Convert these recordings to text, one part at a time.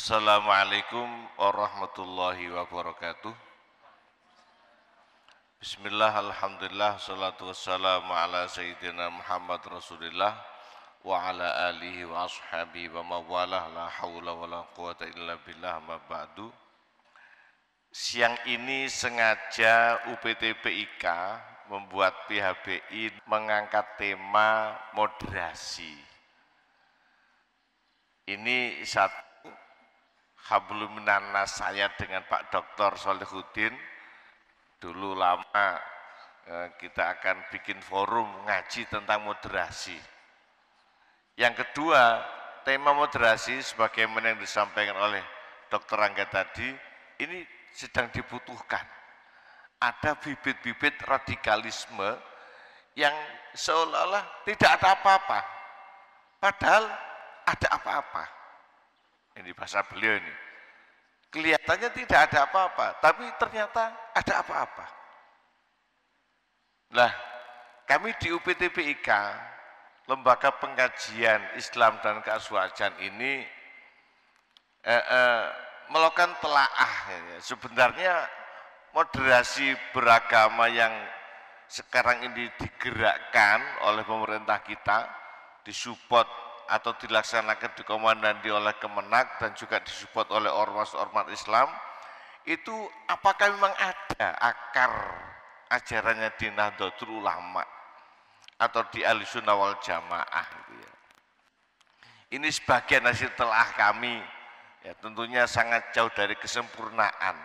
Assalamualaikum warahmatullahi wabarakatuh. Bismillah, alhamdulillah, salatu wassalamu ala sayyidina Muhammad Rasulillah wa ala alihi wa ashabihi wa mawalah, la hawla wa la quwata illa billah, ma ba'du. Siang ini sengaja UPTPIK membuat PHBI mengangkat tema moderasi. Ini satu hablum minannas saya dengan Pak Dr. Solihuddin. Dulu lama kita akan bikin forum ngaji tentang moderasi. Yang kedua, tema moderasi sebagaimana yang disampaikan oleh Dr. Angga tadi, ini sedang dibutuhkan. Ada bibit-bibit radikalisme yang seolah-olah tidak ada apa-apa, padahal ada apa-apa. Ini bahasa beliau ini. Kelihatannya tidak ada apa-apa, tapi ternyata ada apa-apa. Nah, kami di UPTPIK, Lembaga Pengkajian Islam dan Keazwajan ini melakukan telaah. Sebenarnya moderasi beragama yang sekarang ini digerakkan oleh pemerintah kita, disupport atau dilaksanakan dikomandandi oleh Kemenak dan juga disupport oleh ormas-ormas Islam, itu apakah memang ada akar ajarannya di Nahdlatul Ulama atau di Ahlussunnah wal Jamaah gitu ya. Ini sebagian hasil telah kami, ya tentunya sangat jauh dari kesempurnaan.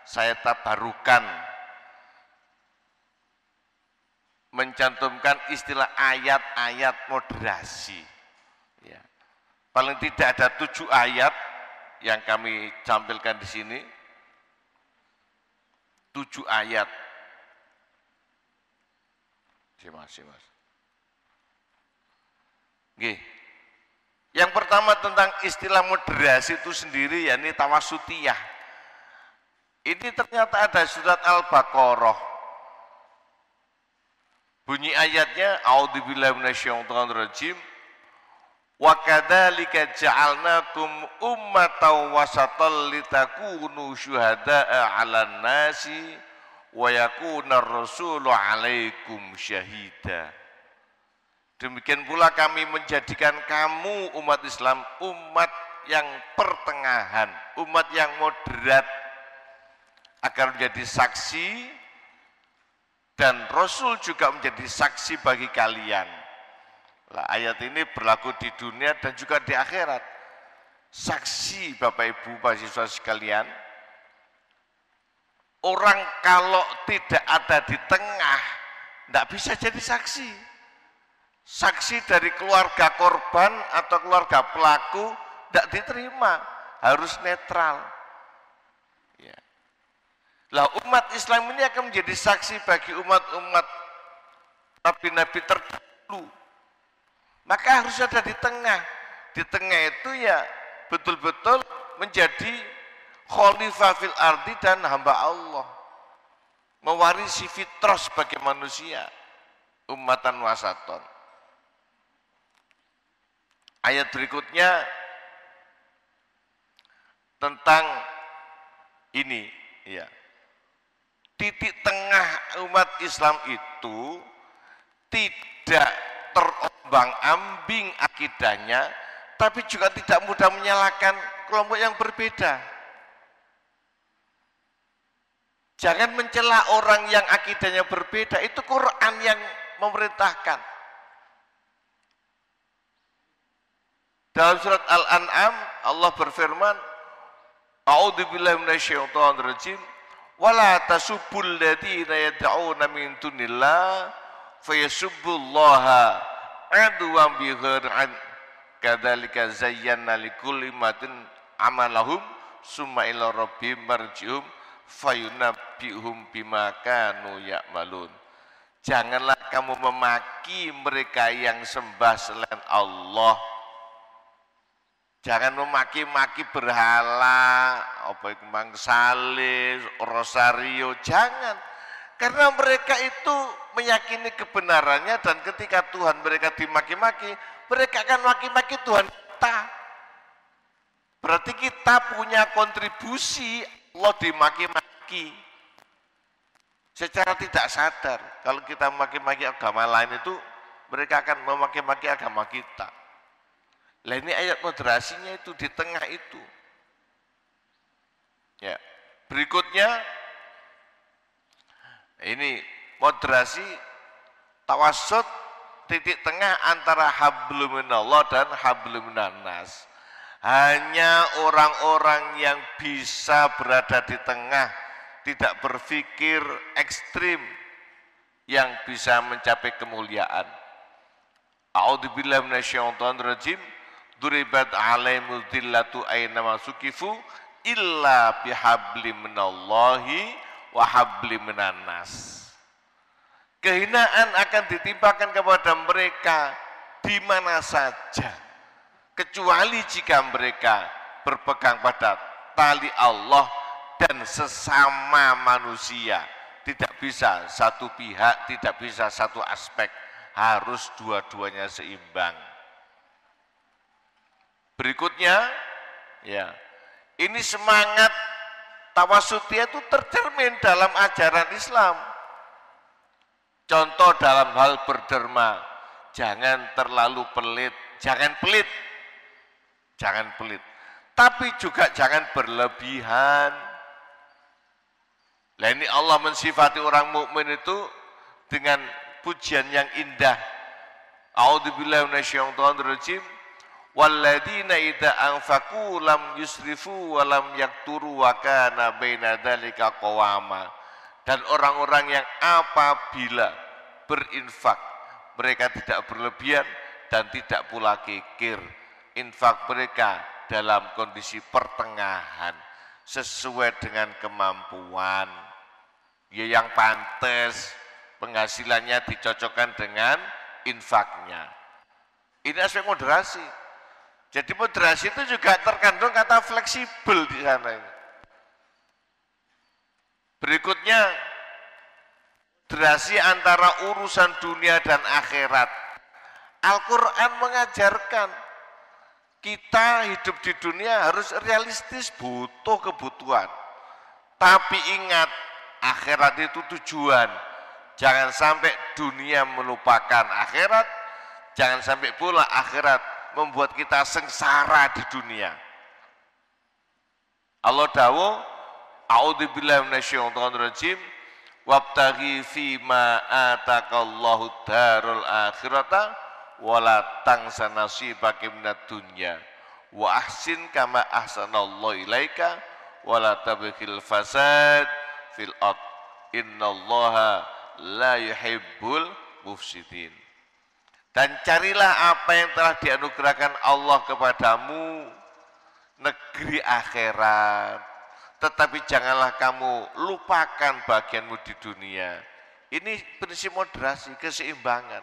Saya tabarukan mencantumkan istilah ayat-ayat moderasi. Ya. Paling tidak ada 7 ayat yang kami tampilkan di sini. 7 ayat. Mas. Oke. Yang pertama tentang istilah moderasi itu sendiri, yakni tawasutiyah. Ini ternyata ada surat Al-Baqarah. Bunyi ayatnya, a'udzubillahi minasyaitonir rajim. Wa kadzalika ja'alnakum ummatan wasatan litakunu syuhada'a 'alan nasi wa yakuna ar-rasulu 'alaikum syahida. Demikian pula kami menjadikan kamu umat Islam umat yang pertengahan, umat yang moderat, agar menjadi saksi dan Rasul juga menjadi saksi bagi kalian. Nah, ayat ini berlaku di dunia dan juga di akhirat. Saksi Bapak Ibu mahasiswa sekalian, orang kalau tidak ada di tengah tidak bisa jadi saksi. Saksi dari keluarga korban atau keluarga pelaku tidak diterima, harus netral. Ya. Lah umat Islam ini akan menjadi saksi bagi umat-umat nabi-nabi terdahulu. Maka harus ada di tengah. Di tengah itu ya betul-betul menjadi khalifah fil ardi dan hamba Allah. Mewarisi fitrah sebagai manusia. Ummatan wasaton. Ayat berikutnya tentang ini, ya. Titik tengah umat Islam itu tidak terombang-ambing akidahnya, tapi juga tidak mudah menyalahkan kelompok yang berbeda. Jangan mencela orang yang akidahnya berbeda, itu Quran yang memerintahkan. Dalam surat Al-An'am Allah berfirman, a'udzubillahi minasyaitonir rajim, wala tasubbul ladzina yad'una min dunillah fayasubbullaha adwan bighairi kadzalika zayyana likulli ummatin amalahum summa ila rabbihim marji'hum fayunabbihum bima kanu ya'malun. Janganlah kamu memaki mereka yang sembah selain Allah. Jangan memaki-maki berhala, apa itu mangsalis, rosario, jangan. Karena mereka itu meyakini kebenarannya dan ketika Tuhan mereka dimaki-maki, mereka akan maki-maki Tuhan kita. Berarti kita punya kontribusi, Allah dimaki-maki secara tidak sadar. Kalau kita memaki-maki agama lain itu, mereka akan memaki-maki agama kita. Lah ini ayat moderasinya itu di tengah itu. Ya. Berikutnya ini moderasi tawassut titik tengah antara hablum minallah dan hablum minannas. Hanya orang-orang yang bisa berada di tengah, tidak berpikir ekstrim, yang bisa mencapai kemuliaan. A'udzubillahi minasyaitonirrajim. Duribat 'alaihimul dhillatu aina ma suqifu illa bihablim minallahi wa hablim minannas. Kehinaan akan ditimpakan kepada mereka di mana saja, kecuali jika mereka berpegang pada tali Allah dan sesama manusia. Tidak bisa satu pihak, tidak bisa satu aspek, harus dua-duanya seimbang. Berikutnya, ya, ini semangat tawasutiyah itu tercermin dalam ajaran Islam. Contoh dalam hal berderma, jangan terlalu pelit, jangan pelit, tapi juga jangan berlebihan. Nah ini Allah mensifati orang mukmin itu dengan pujian yang indah. A'udzubillahi minasyaitonirrajim. Walladzina idza anfaqu lam yusrifu wa lam yakturu wa kana baina dzalika qawama. Dan orang-orang yang apabila berinfak mereka tidak berlebihan dan tidak pula kikir. Infak mereka dalam kondisi pertengahan sesuai dengan kemampuan. Ya yang pantas, penghasilannya dicocokkan dengan infaknya. Ini aspek moderasi. Jadi moderasi itu juga terkandung kata fleksibel di sana. Berikutnya, moderasi antara urusan dunia dan akhirat. Al-Quran mengajarkan kita hidup di dunia harus realistis, butuh kebutuhan. Tapi ingat, akhirat itu tujuan. Jangan sampai dunia melupakan akhirat, jangan sampai pula akhirat membuat kita sengsara di dunia. Allah dawuh, a'udzubillahi minasyaitonirrajim, wabtaghi fima ataqallahu darul akhirata wala tansa nasibaka minad dunya wa ahsin kama ahsanallahu ilaika wala tabghil fasad fil ard innallaha la yuhibbul mufsidin. Dan carilah apa yang telah dianugerahkan Allah kepadamu, negeri akhirat. Tetapi janganlah kamu lupakan bagianmu di dunia. Ini prinsip moderasi, keseimbangan.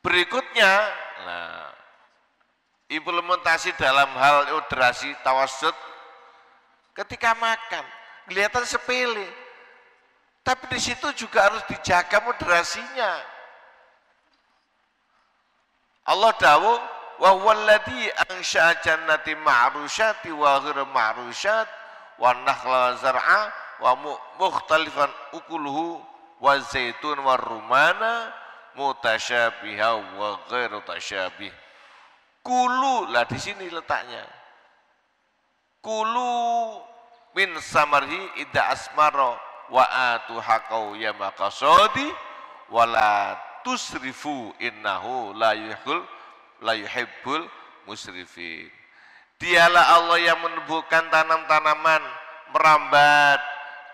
Berikutnya, nah, implementasi dalam hal moderasi tawassut ketika makan, kelihatan sepele. Tapi di situ juga harus dijaga moderasinya. Allah dawuh, wa huwallazi ansha'a jannati ma'rusyati wa ghairu ma'rusyat wa nakhla zar'a wa mukhtalifan ukuluhu wa zaitun wa rumana mutasyabiha wa ghairu tasyabih. Kulu, lah di sini letaknya. Kulu min samarhi idza asmara wa atu hakau ya maqasadi wala tusrifu innahu la yuhibbul musrifin. Dialah Allah yang menumbuhkan tanam-tanaman merambat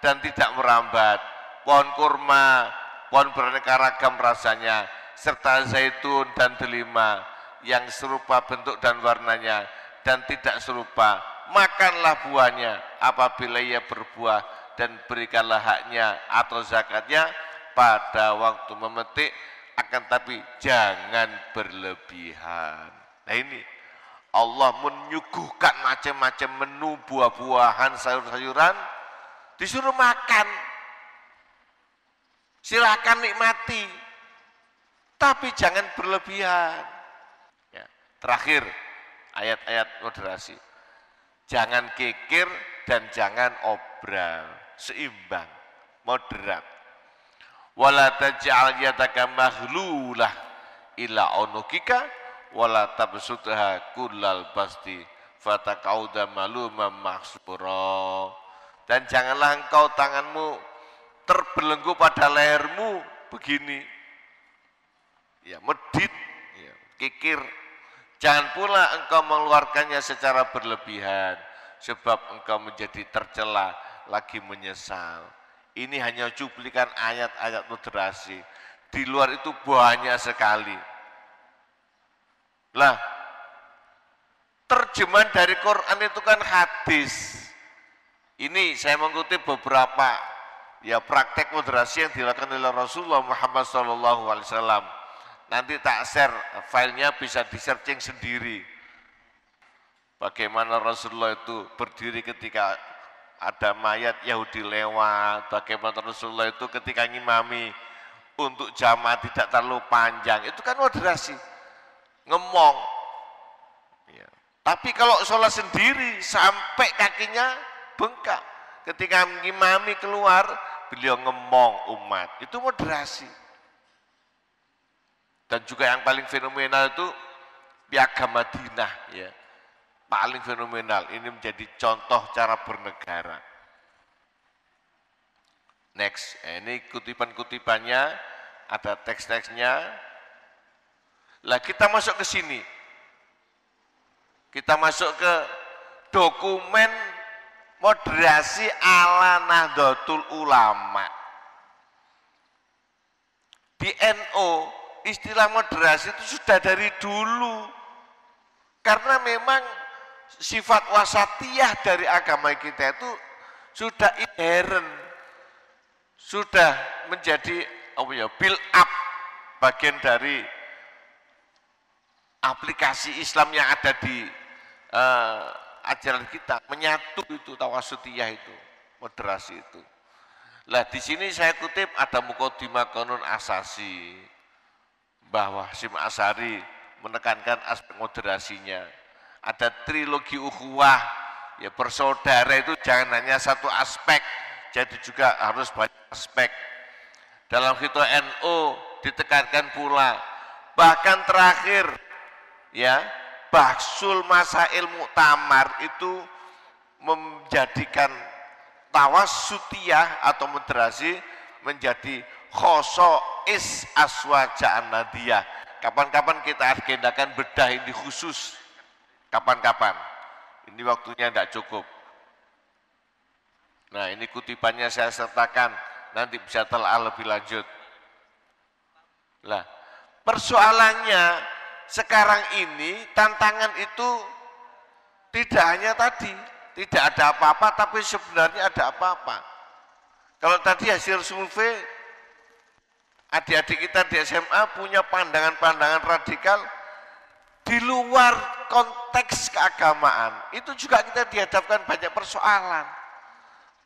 dan tidak merambat, pohon kurma, pohon beraneka ragam rasanya, serta zaitun dan delima yang serupa bentuk dan warnanya dan tidak serupa. Makanlah buahnya apabila ia berbuah dan berikanlah haknya atau zakatnya pada waktu memetik, akan tapi jangan berlebihan. Nah ini Allah menyuguhkan macam-macam menu buah-buahan, sayur-sayuran, disuruh makan. Silakan nikmati, tapi jangan berlebihan. Ya. Terakhir, ayat-ayat moderasi. Jangan kikir dan jangan obral, seimbang, moderat. Wala taj'al yadaka maghlulah ila unukika wala tabsutha kullal basti fataqauda malumam mahsura. Dan janganlah engkau tanganmu terbelenggu pada lehermu begini, ya medit, ya, kikir. Jangan pula engkau mengeluarkannya secara berlebihan, sebab engkau menjadi tercela lagi menyesal. Ini hanya cuplikan ayat-ayat moderasi. Di luar itu banyak sekali. Lah, terjemahan dari Quran itu kan hadis. Ini saya mengutip beberapa ya praktek moderasi yang dilakukan oleh Rasulullah Muhammad SAW. Nanti tak share filenya, bisa di searching sendiri. Bagaimana Rasulullah itu berdiri ketika ada mayat Yahudi lewat, bagaimana Rasulullah itu ketika ngimami untuk jamaah tidak terlalu panjang, itu kan moderasi, ngemong. Ya. Tapi kalau sholat sendiri sampai kakinya bengkak, ketika ngimami keluar, beliau ngemong umat, itu moderasi. Dan juga yang paling fenomenal itu Piagam Madinah, ya. Paling fenomenal, ini menjadi contoh cara bernegara. Next, ini kutipan-kutipannya, ada teks-teksnya. Lah kita masuk ke sini. Kita masuk ke dokumen moderasi ala Nahdlatul Ulama. Di NU, istilah moderasi itu sudah dari dulu. Karena memang sifat wasatiyah dari agama kita itu sudah inherent, sudah menjadi build up, bagian dari aplikasi Islam yang ada di ajaran kita, menyatu itu tawasutiyah itu, moderasi itu. Lah di sini saya kutip ada Muqaddimah Qanun Asasi bahwa Hasyim Asy'ari menekankan aspek moderasinya. Ada trilogi ukhuwah, ya bersaudara itu jangan hanya satu aspek, jadi juga harus banyak aspek. Dalam Fatwa NU ditekankan pula, bahkan terakhir ya Bahsul Masail Muktamar itu menjadikan tawasutiyah atau moderasi menjadi khosois aswaja'an nadiyah. Kapan-kapan kita agendakan bedah ini khusus, kapan-kapan. Ini waktunya tidak cukup. Nah ini kutipannya saya sertakan, nanti bisa telah lebih lanjut. Lah persoalannya sekarang ini tantangan itu tidak hanya tadi, tidak ada apa-apa, tapi sebenarnya ada apa-apa. Kalau tadi hasil survei, adik-adik kita di SMA punya pandangan-pandangan radikal di luar konteks keagamaan. Itu juga kita dihadapkan banyak persoalan.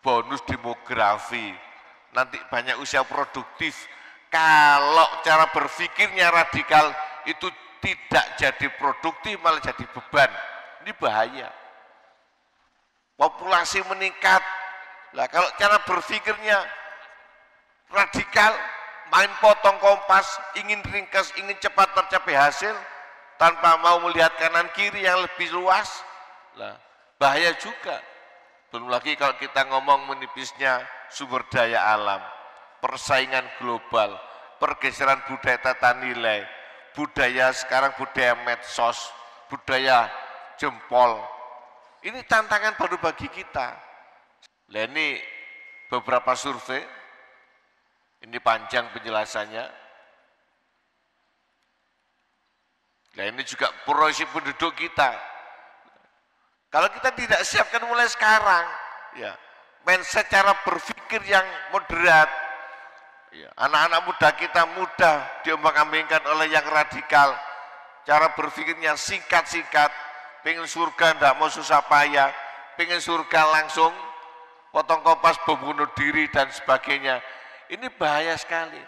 Bonus demografi, nanti banyak usia produktif. Kalau cara berpikirnya radikal itu tidak jadi produktif, malah jadi beban. Ini bahaya. Populasi meningkat. Lah kalau cara berpikirnya radikal, main potong kompas, ingin ringkas, ingin cepat tercapai hasil, tanpa mau melihat kanan kiri yang lebih luas, lah bahaya juga. Belum lagi kalau kita ngomong menipisnya sumber daya alam, persaingan global, pergeseran budaya tata nilai, budaya sekarang budaya medsos, budaya jempol. Ini tantangan baru bagi kita. Nah ini beberapa survei, ini panjang penjelasannya. Nah ini juga proyeksi penduduk kita. Kalau kita tidak siapkan mulai sekarang, ya, mindset cara berpikir yang moderat, ya, anak-anak muda kita mudah diombang-ambingkan oleh yang radikal, cara berpikirnya singkat-singkat, pengen surga tidak mau susah payah, pengen surga langsung, potong kompas bom bunuh diri dan sebagainya. Ini bahaya sekali.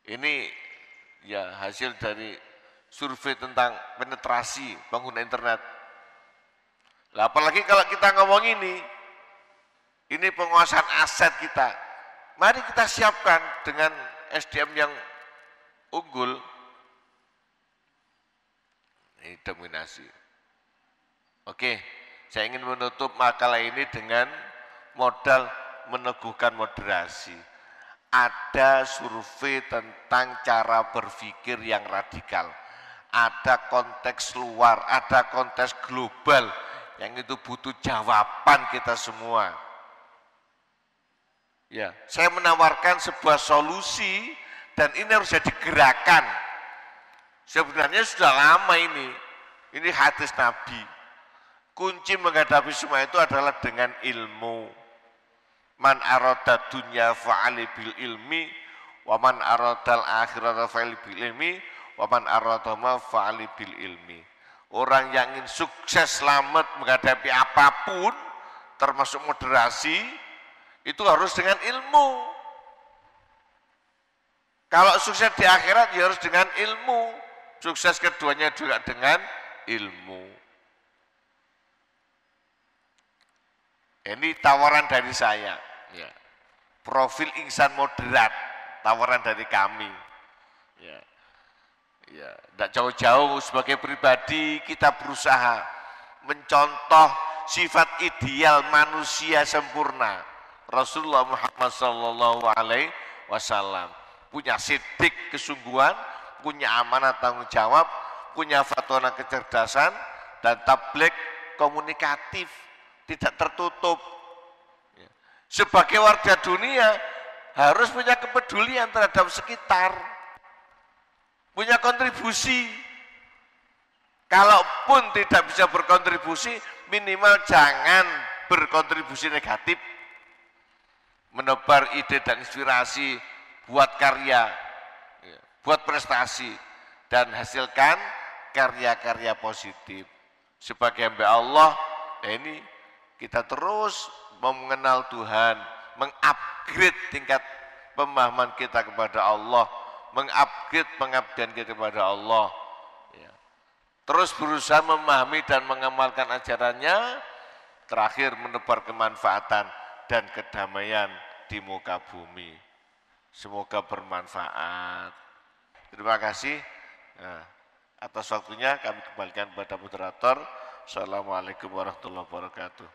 Ini ya hasil dari survei tentang penetrasi pengguna internet. Lah apalagi kalau kita ngomong ini penguasaan aset kita. Mari kita siapkan dengan SDM yang unggul. Ini dominasi. Oke, saya ingin menutup makalah ini dengan modal meneguhkan moderasi. Ada survei tentang cara berpikir yang radikal. Ada konteks luar, ada konteks global yang itu butuh jawaban kita semua. Ya, saya menawarkan sebuah solusi dan ini harus jadi gerakan. Sebenarnya sudah lama ini hadis Nabi. Kunci menghadapi semua itu adalah dengan ilmu. Man arada dunya fa'ali bil ilmi, wa man aradal akhirata fa'ali bil ilmi, wa man arada ma fa'ali bil ilmi. Orang yang ingin sukses selamat menghadapi apapun, termasuk moderasi, itu harus dengan ilmu. Kalau sukses di akhirat ya harus dengan ilmu. Sukses keduanya juga dengan ilmu. Ini tawaran dari saya. Ya. Profil insan moderat, tawaran dari kami. Ya. Ya, tidak jauh-jauh sebagai pribadi kita berusaha mencontoh sifat ideal manusia sempurna. Rasulullah Muhammad sallallahu alaihi wasallam punya sidik kesungguhan, punya amanah tanggung jawab, punya fatwa kecerdasan dan tabligh komunikatif, tidak tertutup. Sebagai warga dunia harus punya kepedulian terhadap sekitar, punya kontribusi. Kalaupun tidak bisa berkontribusi, minimal jangan berkontribusi negatif. Menebar ide dan inspirasi, buat karya, buat prestasi, dan hasilkan karya-karya positif. Sebagai hamba Allah, ini kita terus mengenal Tuhan, mengupgrade tingkat pemahaman kita kepada Allah, mengupgrade pengabdian kita kepada Allah. Terus berusaha memahami dan mengamalkan ajarannya, terakhir menebar kemanfaatan dan kedamaian di muka bumi. Semoga bermanfaat. Terima kasih. Atas waktunya kami kembalikan kepada moderator. Assalamualaikum warahmatullahi wabarakatuh.